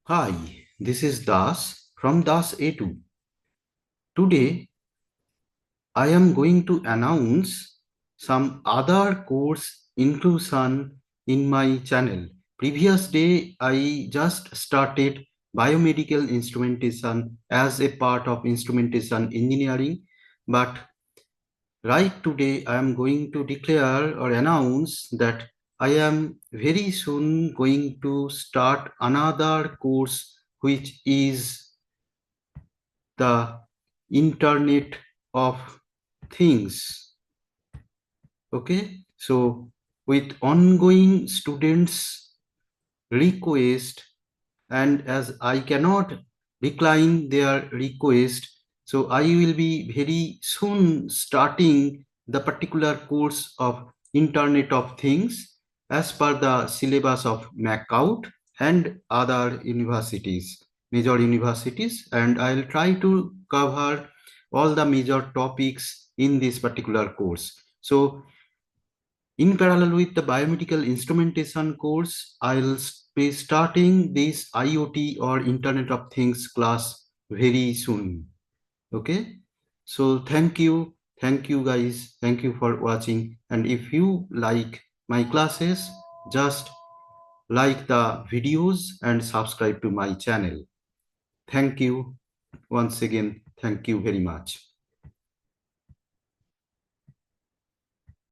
Hi, this is Das from DASEdu. Today, I am going to announce some other course inclusion in my channel. Previous day, I just started biomedical instrumentation as a part of instrumentation engineering, but right today, I am going to declare or announce that I am very soon going to start another course which is the Internet of Things. Okay, so with ongoing students request, and as I cannot decline their request, so I will be very soon starting the particular course of Internet of Things as per the syllabus of MacOut and other universities, major universities, and I'll try to cover all the major topics in this particular course. So in parallel with the biomedical instrumentation course, I'll be starting this IoT or Internet of Things class very soon. Okay. So thank you. Thank you guys. Thank you for watching. And if you like my classes, just like the videos and subscribe to my channel. Thank you once again. Thank you very much.